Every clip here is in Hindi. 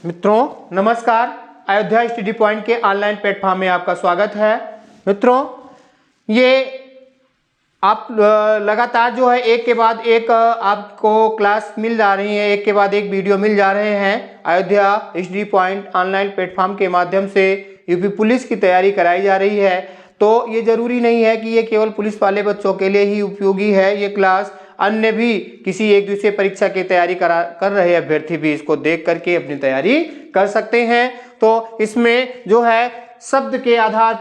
मित्रों नमस्कार। अयोध्या स्टडी पॉइंट के ऑनलाइन प्लेटफॉर्म में आपका स्वागत है। मित्रों ये आप लगातार जो है एक के बाद एक आपको क्लास मिल जा रही है, एक के बाद एक वीडियो मिल जा रहे हैं। Ayodhya study point online platform के माध्यम से यूपी पुलिस की तैयारी कराई जा रही है। तो ये जरूरी नहीं है कि ये केवल पुलिस वाले बच्चों के लिए ही उपयोगी है। ये क्लास अन्य भी किसी एक दूसरे परीक्षा की तैयारी कर रहे अभ्यर्थी भी इसको देख करके अपनी तैयारी कर सकते हैं। तो इसमें जो है शब्द के आधार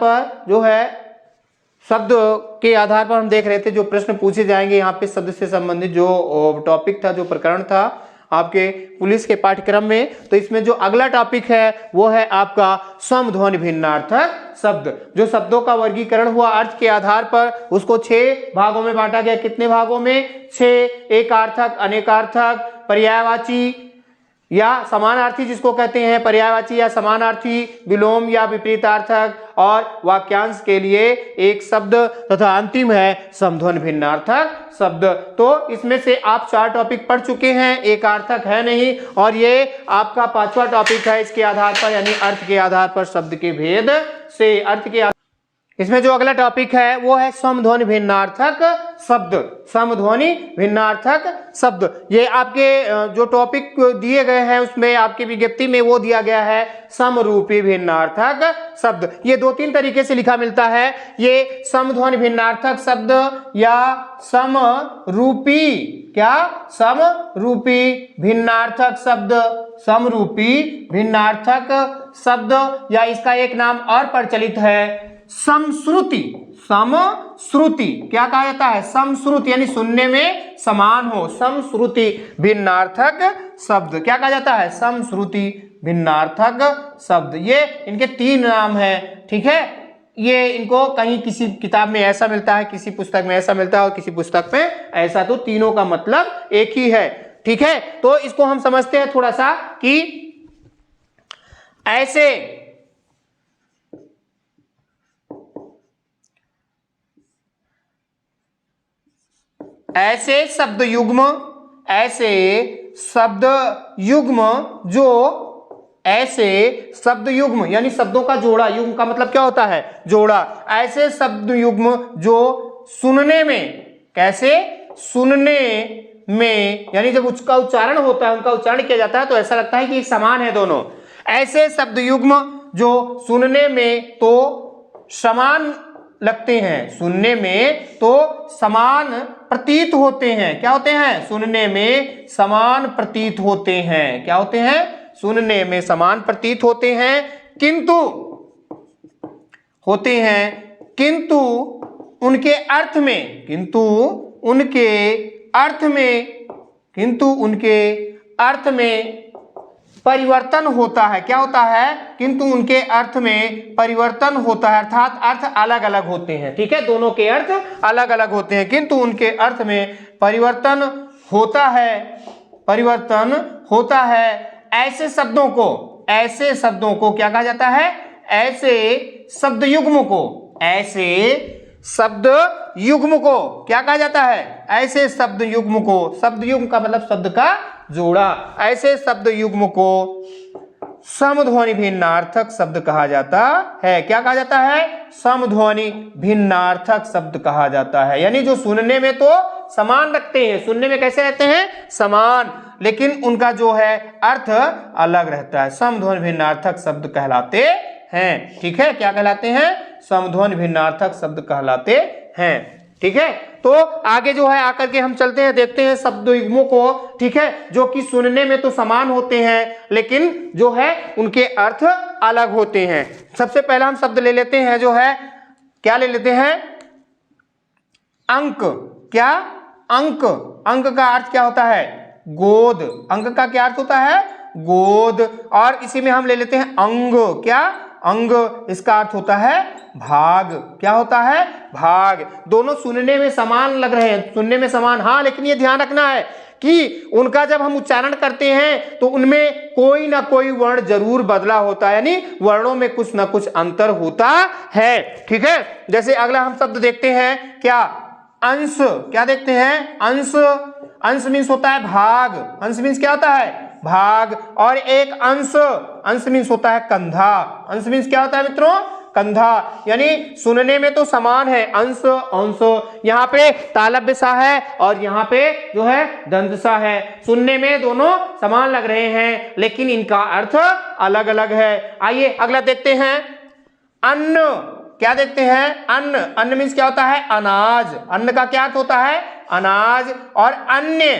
पर हम देख रहे थे जो प्रश्न पूछे जाएंगे यहाँ पे शब्द से संबंधित जो टॉपिक था, जो प्रकरण था आपके पुलिस के पाठ्यक्रम में। तो इसमें जो अगला टॉपिक है वो है आपका समध्वनि भिन्नार्थक शब्द। जो शब्दों का वर्गीकरण हुआ अर्थ के आधार पर, उसको 6 भागों में बांटा गया। कितने भागों में? 6। एकार्थक, अनेकार्थक, पर्यायवाची या समानार्थी जिसको कहते हैं, पर्यायवाची या समानार्थी, विलोम या विपरीतार्थक, और वाक्यांश के लिए एक शब्द, तथा अंतिम है समध्वनि भिन्नार्थक शब्द। तो इसमें से आप 4 टॉपिक पढ़ चुके हैं, एकार्थक है नहीं, और ये आपका 5वां टॉपिक है इसके आधार पर, यानी अर्थ के आधार पर शब्द के भेद से। अर्थ के इसमें जो अगला टॉपिक है वो है समध्वनि भिन्नार्थक शब्द। समध्वनि भिन्नार्थक शब्द, ये आपके जो टॉपिक दिए गए हैं उसमें आपकी विज्ञप्ति में वो दिया गया है समरूपी भिन्नार्थक शब्द। ये 2-3 तरीके से लिखा मिलता है। ये समध्वनि भिन्नार्थक शब्द या समरूपी, क्या? समरूपी भिन्नार्थक शब्द, समरूपी भिन्नार्थक शब्द, या इसका एक नाम और प्रचलित है समश्रुति। समश्रुति क्या कहा जाता है? समश्रुति, यानी सुनने में समान हो। समश्रुति भिन्नार्थक शब्द क्या कहा जाता है? समश्रुति भिन्नार्थक शब्द। ये इनके 3 नाम हैं, ठीक है। ये इनको कहीं किसी किताब में ऐसा मिलता है, किसी पुस्तक में ऐसा मिलता है, और किसी पुस्तक में ऐसा। तो तीनों का मतलब एक ही है, ठीक है। तो इसको हम समझते हैं थोड़ा सा कि ऐसे शब्द युग्म यानी शब्दों का जोड़ा। युग्म का मतलब क्या होता है? जोड़ा। ऐसे शब्द युग्म जो सुनने में, कैसे? सुनने में, यानी जब उसका उच्चारण होता है, उनका उच्चारण किया जाता है तो ऐसा लगता है कि समान है दोनों। ऐसे शब्द युग्म जो सुनने में तो समान लगते हैं, सुनने में तो समान प्रतीत होते हैं। क्या होते हैं? सुनने में समान प्रतीत होते हैं। क्या होते हैं? सुनने में समान प्रतीत होते हैं, किंतु उनके अर्थ में परिवर्तन होता है। क्या होता है? किंतु उनके अर्थ में परिवर्तन होता है, अर्थात अर्थ अलग अलग होते हैं, ठीक है। दोनों के अर्थ अलग अलग होते हैं, किंतु उनके अर्थ में परिवर्तन होता है। ऐसे शब्दों को क्या कहा जाता है? ऐसे शब्द युग्म को क्या कहा जाता है? ऐसे शब्द युग्म को, शब्द युग्म का मतलब शब्द का जोड़ा। ऐसे शब्द युग्म को समध्वनि भिन्नार्थक शब्द कहा जाता है। क्या कहा जाता है? समध्वनि भिन्नार्थक शब्द कहा जाता है। यानी जो सुनने में तो समान रखते हैं, सुनने में कैसे रहते हैं? समान, लेकिन उनका जो है अर्थ अलग रहता है। समध्वनि भिन्नार्थक शब्द कहलाते हैं, ठीक है। क्या कहलाते हैं? समध्वनि भिन्नार्थक शब्द कहलाते हैं, ठीक है। तो आगे जो है आकर के हम चलते हैं, देखते हैं शब्द युग्मों को, ठीक है, जो कि सुनने में तो समान होते हैं लेकिन जो है उनके अर्थ अलग होते हैं। सबसे पहला हम शब्द ले लेते हैं, जो है क्या ले लेते हैं? अंक। क्या? अंक। अंक का अर्थ क्या होता है? गोद। अंक का क्या अर्थ होता है? गोद। और इसी में हम ले लेते हैं अंग। क्या? अंग। इसका अर्थ होता है भाग। क्या होता है? भाग। दोनों सुनने में समान लग रहे हैं, सुनने में समान, हाँ, लेकिन ये ध्यान रखना है कि उनका जब हम उच्चारण करते हैं तो उनमें कोई ना कोई वर्ण जरूर बदला होता है, यानी वर्णों में कुछ ना कुछ अंतर होता है, ठीक है। जैसे अगला हम शब्द देखते हैं, क्या? अंश। क्या देखते हैं? अंश। अंश मीन्स होता है भाग। अंश मीन्स क्या होता है? भाग, और एक अंश, अंश मीन्स होता है कंधा। अंश मीन्स क्या होता है मित्रों? कंधा। यानी सुनने में तो समान है, अंश अंश, यहाँ पे तालव्य सा है और यहाँ पे जो है दंत सा है। सुनने में दोनों समान लग रहे हैं लेकिन इनका अर्थ अलग अलग है। आइए अगला देखते हैं, अन्न। क्या देखते हैं? अन्न। अन्न मीन्स क्या होता है? अनाज। अन्न का क्या अर्थ होता है? अनाज। और अन्य,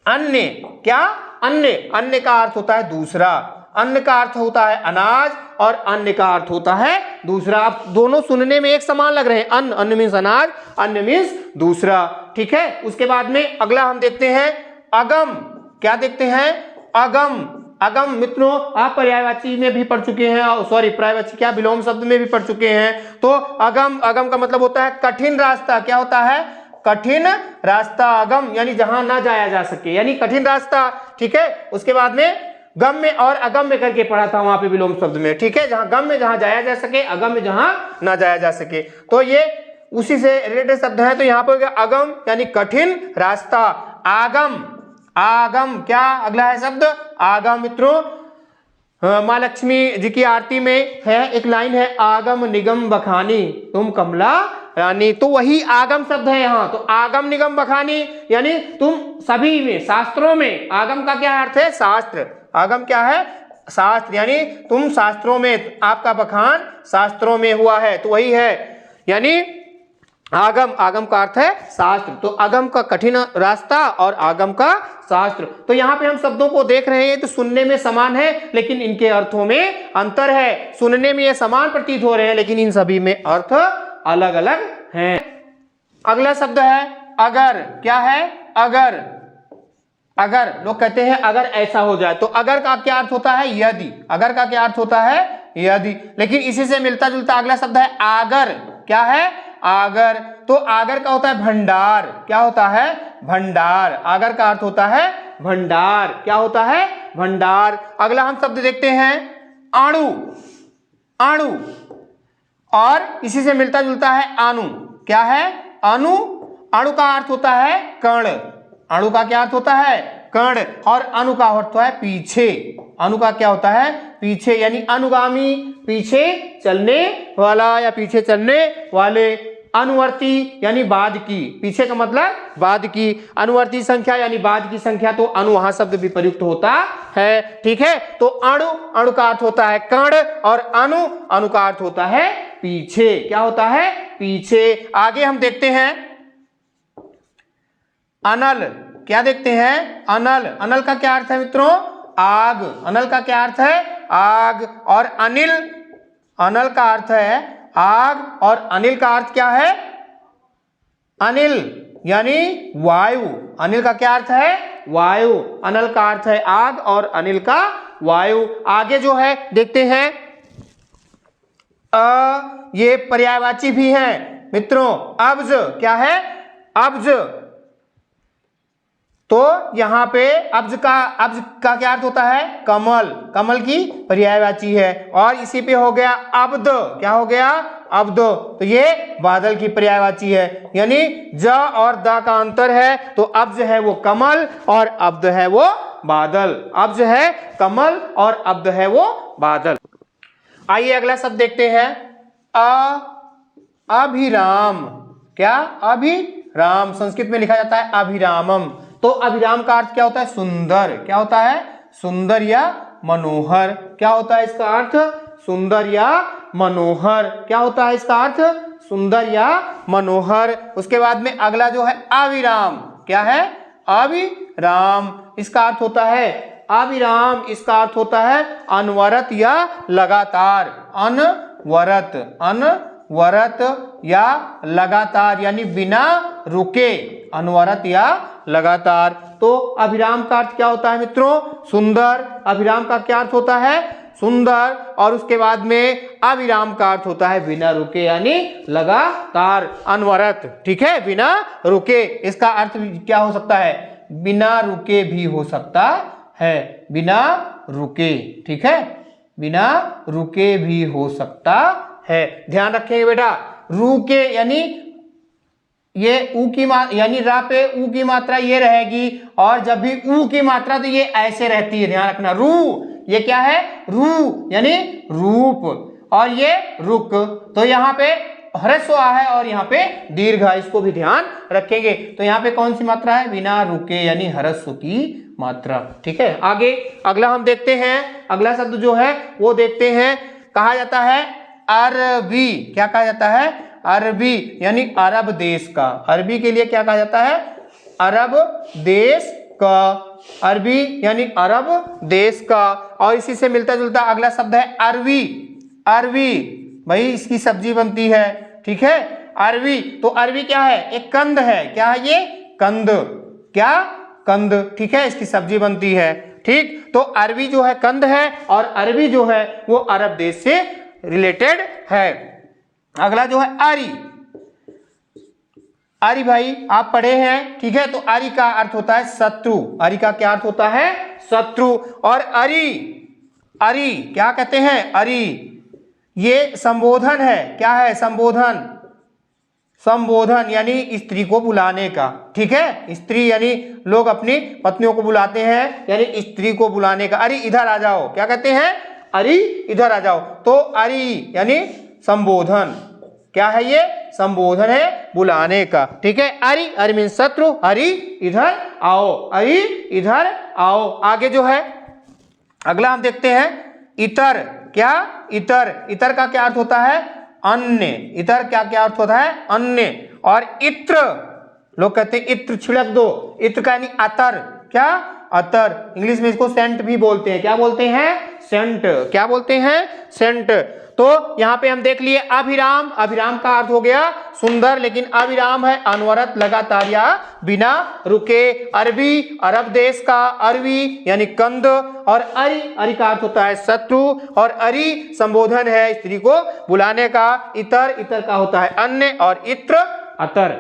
अन्य क्या? अन्य। अन्य का अर्थ होता है दूसरा। अन्न का अर्थ होता है अनाज और अन्य का अर्थ होता है दूसरा। आप दोनों सुनने में एक समान लग रहे हैं, अन्न, अन्न मीन्स अनाज, अन्य मीन्स दूसरा। ठीक है, उसके बाद में अगला हम देखते हैं अगम। क्या देखते हैं? अगम। अगम मित्रों आप पर्यायवाची में भी पढ़ चुके हैं, सॉरी पर्यायवाची क्या, विलोम शब्द में भी पढ़ चुके हैं। तो अगम, अगम का मतलब होता है कठिन रास्ता। क्या होता है? कठिन रास्ता। अगम यानी जहां ना जाया जा सके, यानी कठिन रास्ता। ठीक है, उसके बाद में गम में और अगम में करके पढ़ा था वहां पे विलोम शब्द में। ठीक है, जहां गम में जहां जाया जा सके, अगम में जहां ना जाया जा सके। तो ये उसी से रिलेटेड शब्द है। तो यहाँ पे हो गया अगम यानी कठिन रास्ता। आगम, आगम क्या? अगला है शब्द आगम। मित्रों माँ लक्ष्मी जी की आरती में है एक लाइन है, आगम निगम बखानी तुम कमला रानी। तो वही आगम शब्द है यहाँ। तो आगम निगम बखानी यानी तुम सभी में, शास्त्रों में। आगम का क्या अर्थ है? शास्त्र। आगम क्या है? शास्त्र। यानी तुम शास्त्रों में, आपका बखान शास्त्रों में हुआ है, तो वही है। यानी आगम, आगम का अर्थ है शास्त्र। तो आगम का कठिन रास्ता और आगम का शास्त्र। तो यहाँ पे हम शब्दों को देख रहे हैं तो सुनने में समान है लेकिन इनके अर्थों में अंतर है। सुनने में ये समान प्रतीत हो रहे हैं लेकिन इन सभी में अर्थ अलग अलग हैं। अगला शब्द है अगर। क्या है? अगर। अगर लोग कहते हैं अगर ऐसा हो जाए, तो अगर का क्या अर्थ होता है? यदि। अगर का क्या अर्थ होता है? यदि। लेकिन इसी से मिलता जुलता अगला शब्द है आगर। क्या है? आगर। तो आगर का होता है भंडार। क्या होता है? भंडार। आगर का अर्थ होता है भंडार। क्या होता है? भंडार। अगला हम शब्द देखते हैं अणु। अणु और इसी से मिलता जुलता है अणु। क्या है? अणु। अणु का अर्थ होता है कण। अणु का क्या अर्थ होता है? कण। और अणु का अर्थ होता है पीछे। अणु का क्या होता है? पीछे, यानी अनुगामी, पीछे चलने वाला या पीछे चलने वाले। अनुवर्ती यानी बाद की, पीछे का मतलब बाद की। अनुवर्ती संख्या यानी बाद की संख्या, तो अणु वहां शब्द भी प्रयुक्त होता है। ठीक है, तो अणु, अणु का अर्थ होता है कण और अणु, अणु का अर्थ होता है पीछे। क्या होता है? पीछे। आगे हम देखते हैं अनल। क्या देखते हैं? अनल। अनल का क्या अर्थ है मित्रों? आग। अनल का क्या अर्थ है? आग। और अनिल, अनल का अर्थ है आग और अनिल का अर्थ क्या है? अनिल यानी वायु। अनिल का क्या अर्थ है? वायु। अनल का अर्थ है आग और अनिल का वायु। आगे जो है देखते हैं ये पर्यायवाची भी है मित्रों। अब्ज। क्या है? अब्ज। तो यहां पे अब्ज का क्या अर्थ होता है? कमल। कमल की पर्यायवाची है। और इसी पे हो गया अब्द। क्या हो गया? अब्द। तो ये बादल की पर्यायवाची है। यानी ज और द का अंतर है। तो अब्ज है वो कमल और अब्द है वो बादल। अब्ज है कमल और अब्द है वो बादल। आइए अगला शब्द देखते हैं अभिराम। क्या? अभिराम। संस्कृत में लिखा जाता है अभिरामम। तो अभिराम का अर्थ क्या होता है? सुंदर। क्या होता है? सुंदर या मनोहर। क्या होता है इसका अर्थ? सुंदर या मनोहर। क्या होता है इसका अर्थ? सुंदर या मनोहर। उसके बाद में अगला जो है अविराम। क्या है? अविराम। इसका अर्थ होता है अविराम, इसका अर्थ होता है अनवरत या लगातार। अनवरत, अनवरत या लगातार, यानी बिना रुके। अनवरत या लगातार। तो अभिराम का अर्थ क्या होता है मित्रों? सुंदर। अभिराम का क्या अर्थ होता है? सुंदर। और उसके बाद में अविराम का अर्थ होता है बिना रुके, यानी लगातार, अनवरत। ठीक है, बिना रुके। इसका अर्थ क्या हो सकता है? बिना रुके भी हो सकता है। बिना रुके। ठीक है, बिना रुके भी हो सकता है। ध्यान रखेंगे बेटा, रुके यानी ये ऊ की यानी रा पे ऊ की मात्रा ये रहेगी, और जब भी ऊ की मात्रा तो ये ऐसे रहती है, ध्यान रखना। रू, ये क्या है? रू यानी रूप, और ये रुक, तो यहाँ पे ह्रस्व है और यहाँ पे दीर्घ, इसको भी ध्यान रखेंगे। तो यहाँ पे कौन सी मात्रा है? बिना रुके यानी ह्रस्व की मात्रा। ठीक है, आगे अगला हम देखते हैं। अगला शब्द जो है वो देखते हैं, कहा जाता है अरबी। क्या कहा जाता है? अरबी यानी अरब देश का। अरबी के लिए क्या कहा जाता है? अरब देश का। अरबी यानी अरब देश का। और इसी से मिलता जुलता अगला शब्द है अरवी। अरवी भाई इसकी सब्जी बनती है। ठीक है, अरवी। तो अरवी क्या है? एक कंद है। क्या है ये? कंद। क्या? कंद। ठीक है, इसकी सब्जी बनती है। ठीक, तो अरवी जो है कंद है, और अरबी जो है वो अरब देश से रिलेटेड है। अगला जो है आरी। आरी भाई आप पढ़े हैं। ठीक है, तो आरी का अर्थ होता है शत्रु। आरी का क्या अर्थ होता है? शत्रु। और अरी, अरी क्या कहते हैं? अरी ये संबोधन है। क्या है? संबोधन। संबोधन यानी स्त्री को बुलाने का। ठीक है, स्त्री यानी लोग अपनी पत्नियों को बुलाते हैं, यानी स्त्री को बुलाने का। अरे इधर आ जाओ, क्या कहते हैं? अरे इधर आ जाओ। तो अरी यानी संबोधन। क्या है ये? संबोधन है बुलाने का। ठीक है, अरी, अरी मीन शत्रु। अरी इधर आओ, अरी इधर आओ। आगे जो है अगला हम देखते हैं इतर। क्या? इतर। इतर का क्या अर्थ होता है? अन्य। इतर क्या क्या अर्थ होता है? अन्य। और इत्र, लोग कहते हैं इत्र छिड़क दो। इत्र का यानी अतर। क्या? अतर। इंग्लिश में इसको सेंट भी बोलते हैं। क्या बोलते हैं? सेंट। क्या बोलते हैं? सेंट। तो यहाँ पे हम देख लिए अभिराम। अभिराम का अर्थ हो गया सुंदर, लेकिन अविराम है अनवरत, लगातार या बिना रुके। अरबी अरब देश का। अरवी यानी कंद। और अरि, अरि का अर्थ होता है शत्रु। और अरि संबोधन है स्त्री को बुलाने का। इतर, इतर का होता है अन्य। और इत्र अतर।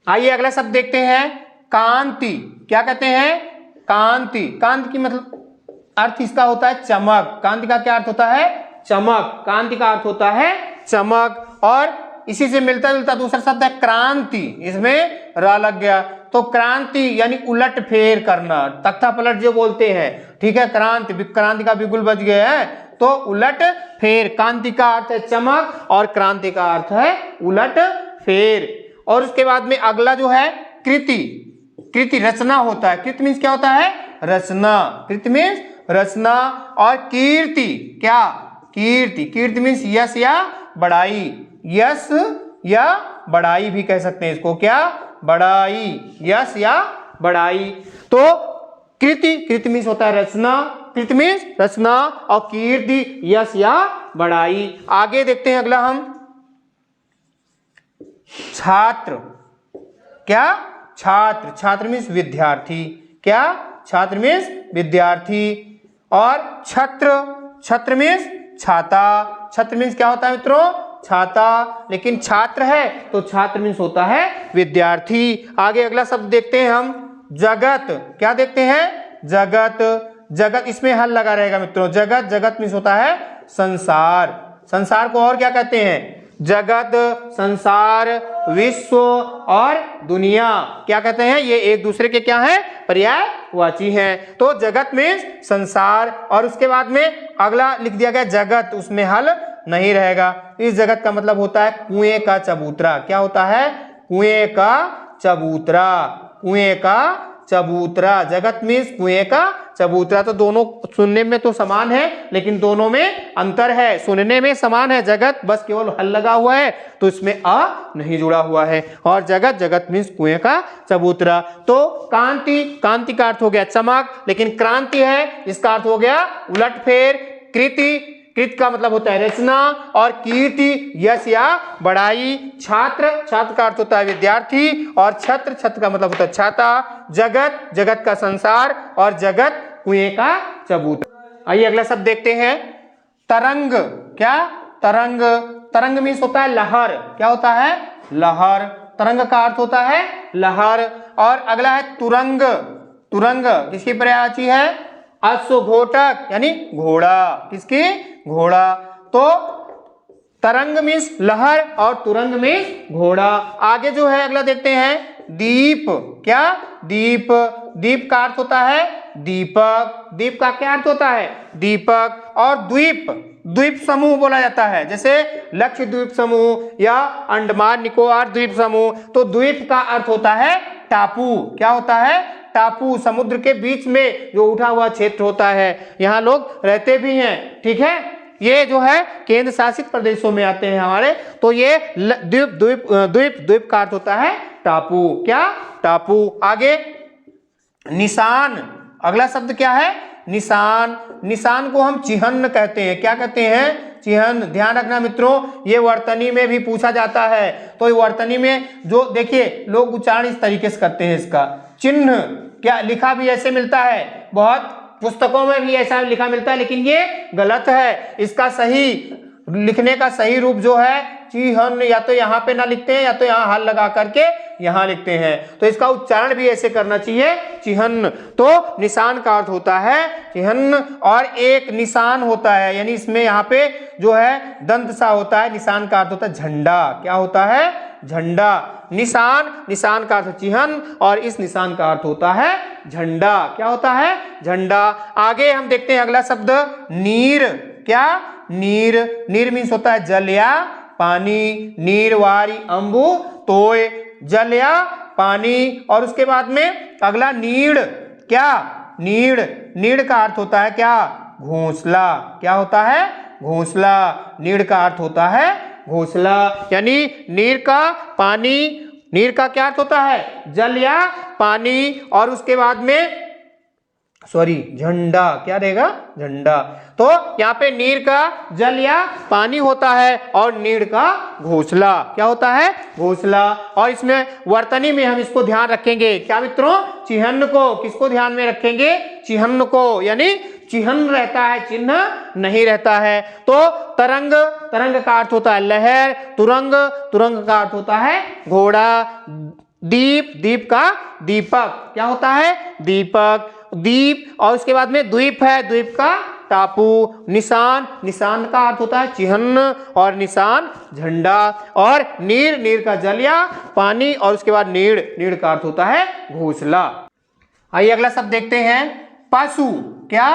आइए अगला शब्द देखते हैं कांति। क्या कहते हैं? कांति। कांति की मतलब अर्थ इसका होता है चमक। कांति का क्या अर्थ होता है? चमक। कांति का अर्थ होता है चमक। और इसी से मिलता जुलता दूसरा शब्द है क्रांति। इसमें रा लग गया, तो क्रांति यानी उलट फेर करना, तख्ता पलट जो बोलते हैं। ठीक है, क्रांति, क्रांति का बिगुल बज गया है, तो उलट फेर। कांति का अर्थ है चमक और क्रांति का अर्थ है उलट फेर। और उसके बाद में अगला जो है कृति। कृति रचना होता है। कृति मीन्स क्या होता है? रचना। कृति मीन्स रचना। और कीर्ति। क्या? कीर्ति। कीर्ति मीन्स यश या बड़ाई। यश या बड़ाई भी कह सकते हैं इसको। क्या? बड़ाई। यश या बड़ाई। तो कृति, कृति मीन्स होता है रचना। कृति मीन्स रचना। और कीर्ति यश या बड़ाई। आगे देखते हैं अगला हम छात्र। क्या? छात्र। छात्र मीन्स विद्यार्थी। क्या? छात्र मीन्स विद्यार्थी। और छत्र। छत्र मीन्स छाता। छत्र मीन्स क्या होता है मित्रों? छाता। लेकिन छात्र है तो छात्र मीन्स होता है विद्यार्थी। आगे अगला शब्द देखते हैं हम जगत। क्या देखते हैं? जगत। जगत इसमें हल लगा रहेगा मित्रों। जगत, जगत मीन्स होता है संसार। संसार को और क्या कहते हैं? जगत, संसार, विश्व और दुनिया। क्या कहते हैं? ये एक दूसरे के क्या है? पर्यायवाची हैं। तो जगत में संसार। और उसके बाद में अगला लिख दिया गया जगत, उसमें हल नहीं रहेगा। इस जगत का मतलब होता है कुएं का चबूतरा। क्या होता है? कुएं का चबूतरा। कुएं का चबूतरा। जगत मीन्स कुएं का चबूतरा। तो दोनों सुनने में तो समान है, लेकिन दोनों में अंतर है। सुनने में समान है जगत, बस केवल हल लगा हुआ है, तो इसमें आ नहीं जुड़ा हुआ है। और जगत, जगत मीन्स कुएं का चबूतरा। तो कांति, कांति का अर्थ हो गया चमक, लेकिन क्रांति है इसका अर्थ हो गया उलटफेर। कृति, कृत का मतलब होता है रचना। और कीर्ति यश या बड़ाई। छात्र, छात्र का अर्थ होता है विद्यार्थी। और छत्र, छत्र का मतलब होता है छाता। जगत, जगत का संसार। और जगत कुएं का चबूतरा। आइए अगला शब्द देखते हैं तरंग। क्या? तरंग। तरंग मीन्स होता है लहर। क्या होता है? लहर। तरंग का अर्थ होता है लहर। और अगला है तुरंग। तुरंग किसकी पर्यायवाची है? अश्वघोटक यानी घोड़ा। किसकी? घोड़ा। तो तरंग मीन्स लहर और तुरंग मीन्स घोड़ा। आगे जो है अगला देखते हैं दीप। क्या? दीप। दीप का अर्थ होता है दीपक। दीप का क्या अर्थ होता है? दीपक। और द्वीप, द्वीप समूह बोला जाता है, जैसे लक्षद्वीप समूह या अंडमान निकोबार द्वीप समूह। तो द्वीप का अर्थ होता है टापू। क्या होता है? टापू। समुद्र के बीच में जो उठा हुआ क्षेत्र होता है, यहाँ लोग रहते भी हैं। ठीक है, ये जो है केंद्र शासित प्रदेशों में आते हैं हमारे। तो ये द्वीप द्वीप द्वीप द्वीप का अर्थ होता है टापू। क्या? टापू। आगे निशान। अगला शब्द क्या है? निशान। निशान को हम चिन्ह कहते हैं। क्या कहते हैं? चिन्ह। ध्यान रखना मित्रों, ये वर्तनी में भी पूछा जाता है। तो ये वर्तनी में जो देखिए लोग उच्चारण इस तरीके से करते हैं इसका चिन्ह। क्या लिखा भी ऐसे मिलता है, बहुत पुस्तकों में भी ऐसा लिखा मिलता है, लेकिन ये गलत है। इसका सही लिखने का सही रूप जो है चिन्ह, या तो यहाँ पे ना लिखते हैं या तो यहाँ हल लगा करके यहाँ लिखते हैं। तो इसका उच्चारण भी ऐसे करना चाहिए चिन्ह। तो निशान का अर्थ होता है चिन्ह। और एक निशान होता है, यानी इसमें यहाँ पे जो है दंत सा होता है। निशान का अर्थ होता है झंडा। क्या होता है? झंडा। निशान, निशान का अर्थ चिन्ह और इस निशान का अर्थ होता है झंडा। क्या होता है? झंडा। आगे हम देखते हैं अगला शब्द नीर। क्या? नीर। नीर मीन्स होता है जल या पानी। नीर वारी अंबु तोय, जल या पानी। और उसके बाद में अगला नीड़। क्या? नीड़। नीड़ का अर्थ होता है क्या? घोंसला। क्या होता है? घोंसला। नीड़ का अर्थ होता है घोंसला। यानी नीर का पानी, नीर का क्या अर्थ होता है? जल या पानी। और उसके बाद में झंडा। क्या रहेगा? झंडा। तो यहाँ पे नीर का जल या पानी होता है और नीड़ का घोंसला। क्या होता है? घोंसला। और इसमें वर्तनी में हम इसको ध्यान रखेंगे। क्या मित्रों? चिन्ह को। किसको ध्यान में रखेंगे? चिन्ह को। यानी चिन्ह रहता है, चिन्ह नहीं रहता है। तो तरंग, तरंग का अर्थ होता है लहर। तुरंग, तुरंग का अर्थ होता है घोड़ा। दीप, दीप का दीपक। क्या होता है? दीपक। दीप। और उसके बाद में द्वीप है, द्वीप का टापू। निशान, निशान का अर्थ होता है चिन्ह और निशान झंडा। और नीर, नीर का जल या पानी। और उसके बाद नीड़, नीड़ का अर्थ होता है घोंसला। आइए अगला शब्द देखते हैं पशु। क्या?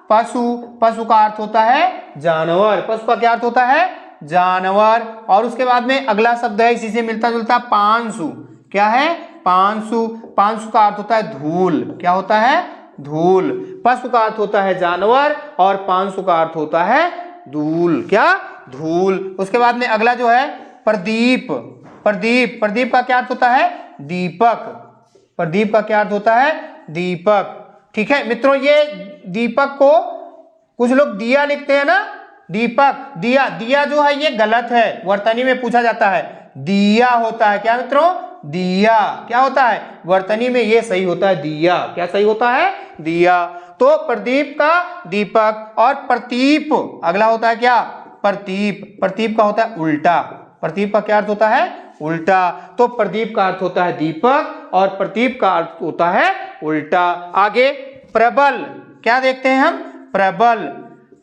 पशु। पशु का अर्थ होता है जानवर। पशु का क्या अर्थ होता है? जानवर। और उसके बाद में अगला शब्द है इसी से मिलता जुलता पांसु। क्या है? पांसु। पांसु का अर्थ होता है धूल। क्या होता है? धूल। पशु का अर्थ होता है जानवर और पांसु का अर्थ होता है धूल। क्या? धूल। उसके बाद में अगला जो है प्रदीप। प्रदीप। प्रदीप का क्या अर्थ होता है? दीपक। प्रदीप का क्या अर्थ होता है? दीपक। ठीक है मित्रों, ये दीपक को कुछ लोग दिया लिखते हैं ना, दीपक, दिया। दिया जो है ये गलत है, वर्तनी में पूछा जाता है दिया होता है। क्या मित्रों? दिया। क्या होता है? वर्तनी में ये सही होता है दिया। क्या सही होता है? दिया। तो प्रदीप का दीपक। और प्रतीप अगला होता है क्या? प्रतीप। प्रतीप का होता है उल्टा। प्रतीप का क्या अर्थ होता है? उल्टा। तो प्रदीप का अर्थ होता है दीपक और प्रतीप का अर्थ होता है उल्टा। आगे प्रबल। क्या देखते हैं हम? प्रबल।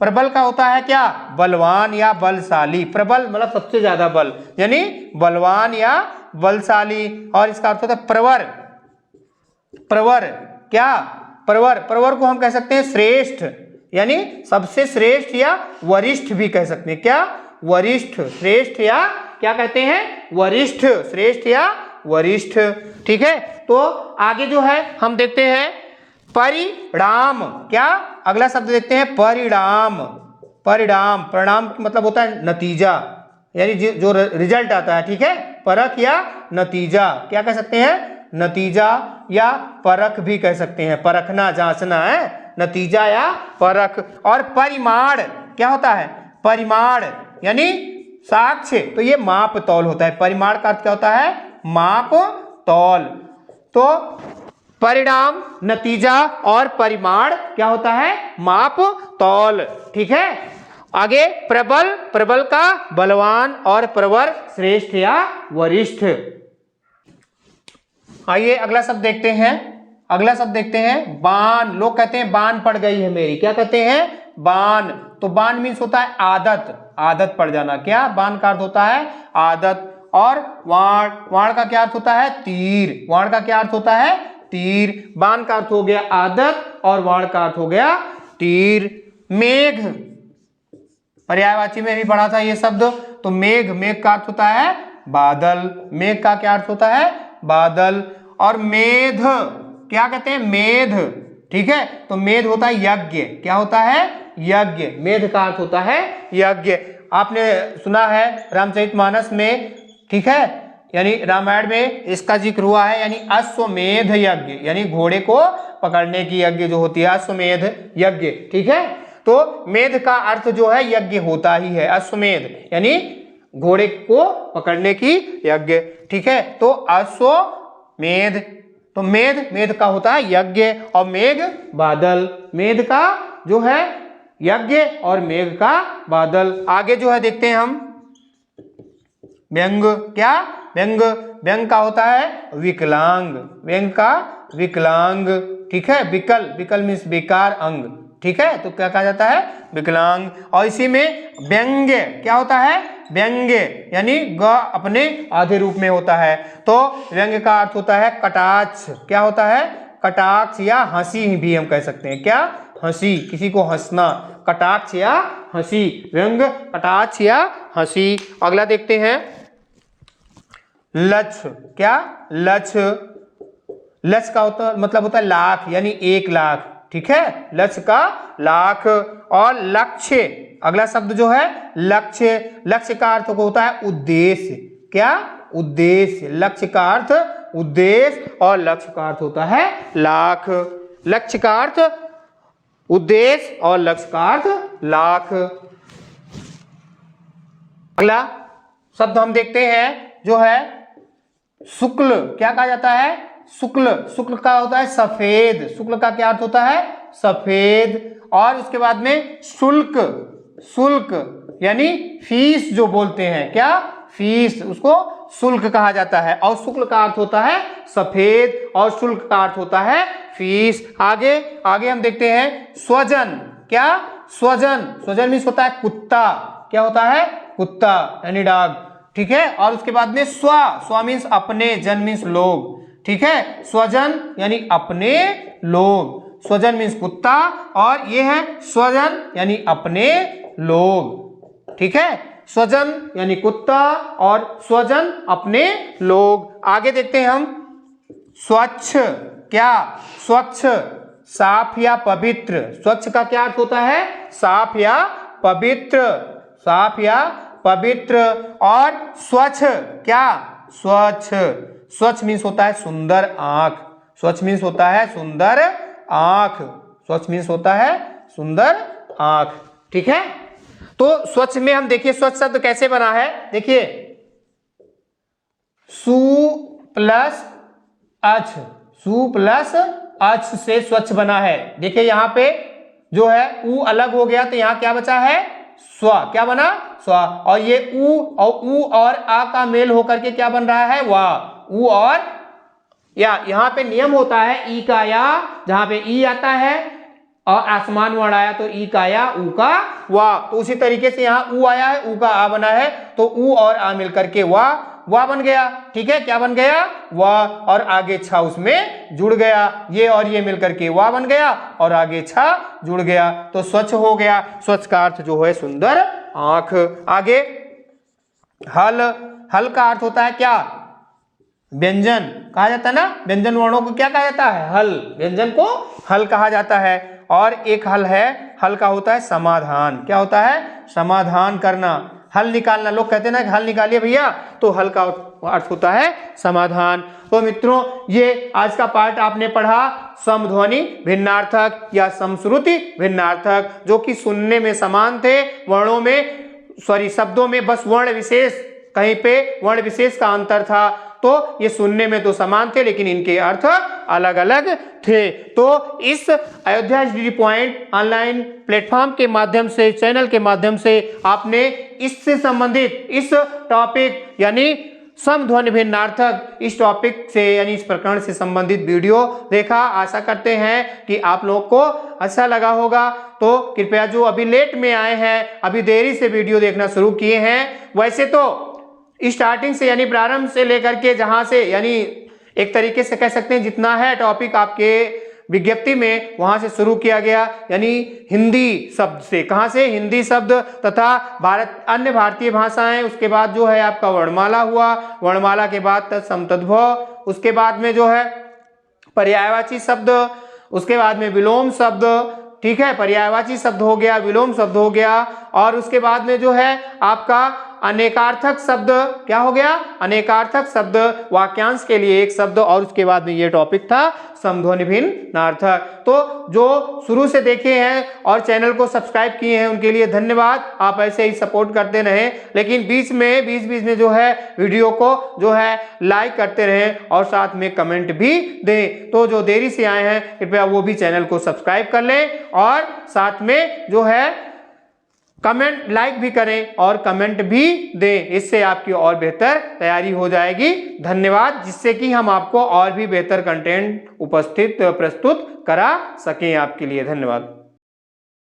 प्रबल का होता है क्या? बलवान या बलशाली। प्रबल मतलब सबसे ज्यादा बल, यानी बलवान या बलशाली। और इसका अर्थ होता है प्रवर। प्रवर। क्या? प्रवर। प्रवर को हम कह सकते हैं श्रेष्ठ, यानी सबसे श्रेष्ठ या वरिष्ठ भी कह सकते हैं। क्या? वरिष्ठ। श्रेष्ठ या क्या कहते हैं? वरिष्ठ। श्रेष्ठ या वरिष्ठ। ठीक है, तो आगे जो है हम देखते हैं परिणाम। क्या? अगला शब्द देखते हैं परिणाम। परिणाम, परिणाम मतलब होता है नतीजा, यानी जो रिजल्ट आता है। ठीक है, परख या नतीजा। क्या कह सकते हैं? नतीजा या परख भी कह सकते हैं। परखना, जांचना है, नतीजा या परख। और परिमाण क्या होता है? परिमाण यानी साक्ष्य। तो ये माप तौल होता है। परिमाण का अर्थ क्या होता है? माप तौल। तो परिणाम, नतीजा और परिमाण क्या होता है? माप तौल। ठीक है, आगे प्रबल। प्रबल का बलवान और प्रवर श्रेष्ठ या वरिष्ठ। आइए अगला शब्द देखते हैं। अगला शब्द देखते हैं बान। लोग कहते हैं बान पड़ गई है मेरी। क्या कहते हैं? बाण। तो बाण मीन्स होता है आदत, आदत पड़ जाना। क्या? बाण का अर्थ होता है आदत। और वाण, वाण का क्या अर्थ होता है? तीर। वाण का क्या अर्थ होता है? तीर। बाण का अर्थ हो गया आदत और वाण का अर्थ हो गया तीर। मेघ, पर्यायवाची में भी पढ़ा था ये शब्द। तो मेघ, मेघ का अर्थ होता है बादल। मेघ का क्या अर्थ होता है? बादल। और मेध, क्या कहते हैं? मेध। ठीक है, तो मेध होता है यज्ञ। क्या होता है? यज्ञ। मेध का अर्थ होता है यज्ञ। आपने सुना है रामचरितमानस में, ठीक है, यानी रामायण में इसका जिक्र हुआ है, यानी अश्वमेध यज्ञ, यानी घोड़े को पकड़ने की यज्ञ जो होती है, अश्वमेध यज्ञ। ठीक है, तो मेध का अर्थ जो है यज्ञ होता ही है, अश्वमेध यानी घोड़े को पकड़ने की यज्ञ। ठीक है, तो अश्वमेध, तो मेध, मेध का होता है यज्ञ और मेघ बादल। मेध का जो है यज्ञ और मेघ का बादल। आगे जो है देखते हैं हम व्यंग। क्या? व्यंग, व्यंग का होता है विकलांग। व्यंग का विकलांग। ठीक है, विकल, विकल मीन्स बेकार अंग। ठीक है, तो क्या कहा जाता है? विकलांग। और इसी में व्यंग्य, क्या होता है? व्यंग्य यानी ग अपने आधे रूप में होता है। तो व्यंग्य का अर्थ होता है कटाक्ष। क्या होता है? कटाक्ष या हंसी भी हम कह सकते हैं। क्या? हंसी, किसी को हंसना, कटाक्ष या हंसी। व्यंग, कटाक्ष या हंसी। अगला देखते हैं लक्ष। क्या? लक्ष, लक्ष का होता मतलब होता है लाख, यानी 1 लाख। ठीक है, लक्ष्य का लाख। और लक्ष्य, अगला शब्द जो है लक्ष्य, लक्ष्य का अर्थ होता है उद्देश्य। क्या? उद्देश्य। लक्ष्य का अर्थ उद्देश्य और लक्ष्य का अर्थ होता है लाख। लक्ष्य का अर्थ उद्देश्य और लक्ष्य का अर्थ लाख। अगला शब्द हम देखते हैं जो है शुक्ल। क्या कहा जाता है? शुक्ल। शुक्ल का होता है सफेद। शुक्ल का क्या अर्थ होता है? सफेद। और उसके बाद में शुल्क, शुल्क यानी फीस जो बोलते हैं। क्या? फीस, उसको शुल्क कहा जाता है। और शुक्ल का अर्थ होता है सफेद और शुल्क का अर्थ होता है फीस। आगे आगे हम देखते हैं स्वजन। क्या? स्वजन, स्वजन मीन्स होता है कुत्ता। क्या होता है? कुत्ता यानी डॉग। ठीक है, और उसके बाद में स्व, स्व मीन्स अपने, जन मीन्स लोग। ठीक है, स्वजन यानी अपने लोग। स्वजन मीन्स कुत्ता और ये है स्वजन यानी अपने लोग। ठीक है, स्वजन यानी कुत्ता और स्वजन अपने लोग। आगे देखते हैं हम स्वच्छ। क्या? स्वच्छ, साफ या पवित्र। स्वच्छ का क्या अर्थ होता है? साफ या पवित्र, साफ या पवित्र। और स्वच्छ, क्या? स्वच्छ, स्वच्छ मीन्स होता है सुंदर आंख। स्वच्छ मीन्स होता है सुंदर आंख। स्वच्छ मीन्स होता है सुंदर आंख। ठीक है, तो स्वच्छ में हम देखिए स्वच्छ शब्द कैसे बना है। देखिए सु प्लस अच, सु प्लस अच से स्वच्छ बना है। देखिए यहां पे जो है उ अलग हो गया तो यहां क्या बचा है? स्व। क्या बना? स्व। और ये उ और आ का मेल होकर के क्या बन रहा है? वा। उ और या, यहां पे नियम होता है ई का या, जहां पे ई आता है और आसमान वर्ण आया तो ई का या, उ का वा। तो उसी तरीके से यहां उ आया है, उ का आ बना है तो उ और आ मिलकर के वा बन गया। ठीक है, क्या बन गया? वा। और आगे छा उसमें जुड़ गया, ये और ये मिलकर के वा बन गया और आगे छा जुड़ गया तो स्वच्छ हो गया। स्वच्छ का अर्थ जो है सुंदर आंख। आगे हल, हल का अर्थ होता है क्या? व्यंजन कहा जाता है ना, व्यंजन वर्णों को क्या कहा जाता है? हल। व्यंजन को हल कहा जाता है। और एक हल है, हल का होता है समाधान। क्या होता है? समाधान करना, हल निकालना। लोग कहते हैं ना कि हल निकालिए भैया, तो हल का अर्थ होता है समाधान। तो मित्रों ये आज का पार्ट आपने पढ़ा समध्वनि भिन्नार्थक या समश्रुति भिन्नार्थक, जो कि सुनने में समान थे, वर्णों में शब्दों में बस वर्ण विशेष, कहीं पे वर्ण विशेष का अंतर था। तो ये सुनने में तो समान थे लेकिन इनके अर्थ अलग अलग थे। तो इस Ayodhya HDD point online platform के माध्यम से, चैनल के माध्यम से आपने इससे संबंधित इस टॉपिक यानी समध्वनि भिन्नार्थक इस टॉपिक से यानी इस प्रकरण से संबंधित वीडियो देखा। आशा करते हैं कि आप लोग को अच्छा लगा होगा। तो कृपया जो अभी लेट में आए हैं, अभी देरी से वीडियो देखना शुरू किए हैं, वैसे तो स्टार्टिंग से यानी प्रारंभ से लेकर के जहां से यानी एक तरीके से कह सकते हैं जितना है टॉपिक आपके विज्ञप्ति में वहां से शुरू किया गया, यानी हिंदी शब्द से। कहां से? हिंदी शब्द तथा अन्य भारतीय भाषाएं, उसके बाद जो है आपका वर्णमाला हुआ, वर्णमाला के बाद तत्सम तद्भव, उसके बाद में जो है पर्यायवाची शब्द, उसके बाद में विलोम शब्द, ठीक है, पर्यायवाची शब्द हो गया, विलोम शब्द हो गया, और उसके बाद में जो है आपका अनेकार्थक शब्द क्या हो गया? अनेकार्थक शब्द, वाक्यांश के लिए एक शब्द, और उसके बाद में ये टॉपिक था समध्वनि भिन्नार्थक। तो जो शुरू से देखे हैं और चैनल को सब्सक्राइब किए हैं उनके लिए धन्यवाद। आप ऐसे ही सपोर्ट करते रहें, लेकिन बीच में जो है वीडियो को जो है लाइक करते रहें और साथ में कमेंट भी दें। तो जो देरी से आए हैं कृपया वो भी चैनल को सब्सक्राइब कर लें और साथ में जो है कमेंट लाइक भी करें और कमेंट भी दें। इससे आपकी और बेहतर तैयारी हो जाएगी। धन्यवाद, जिससे कि हम आपको और भी बेहतर कंटेंट प्रस्तुत करा सकें आपके लिए। धन्यवाद।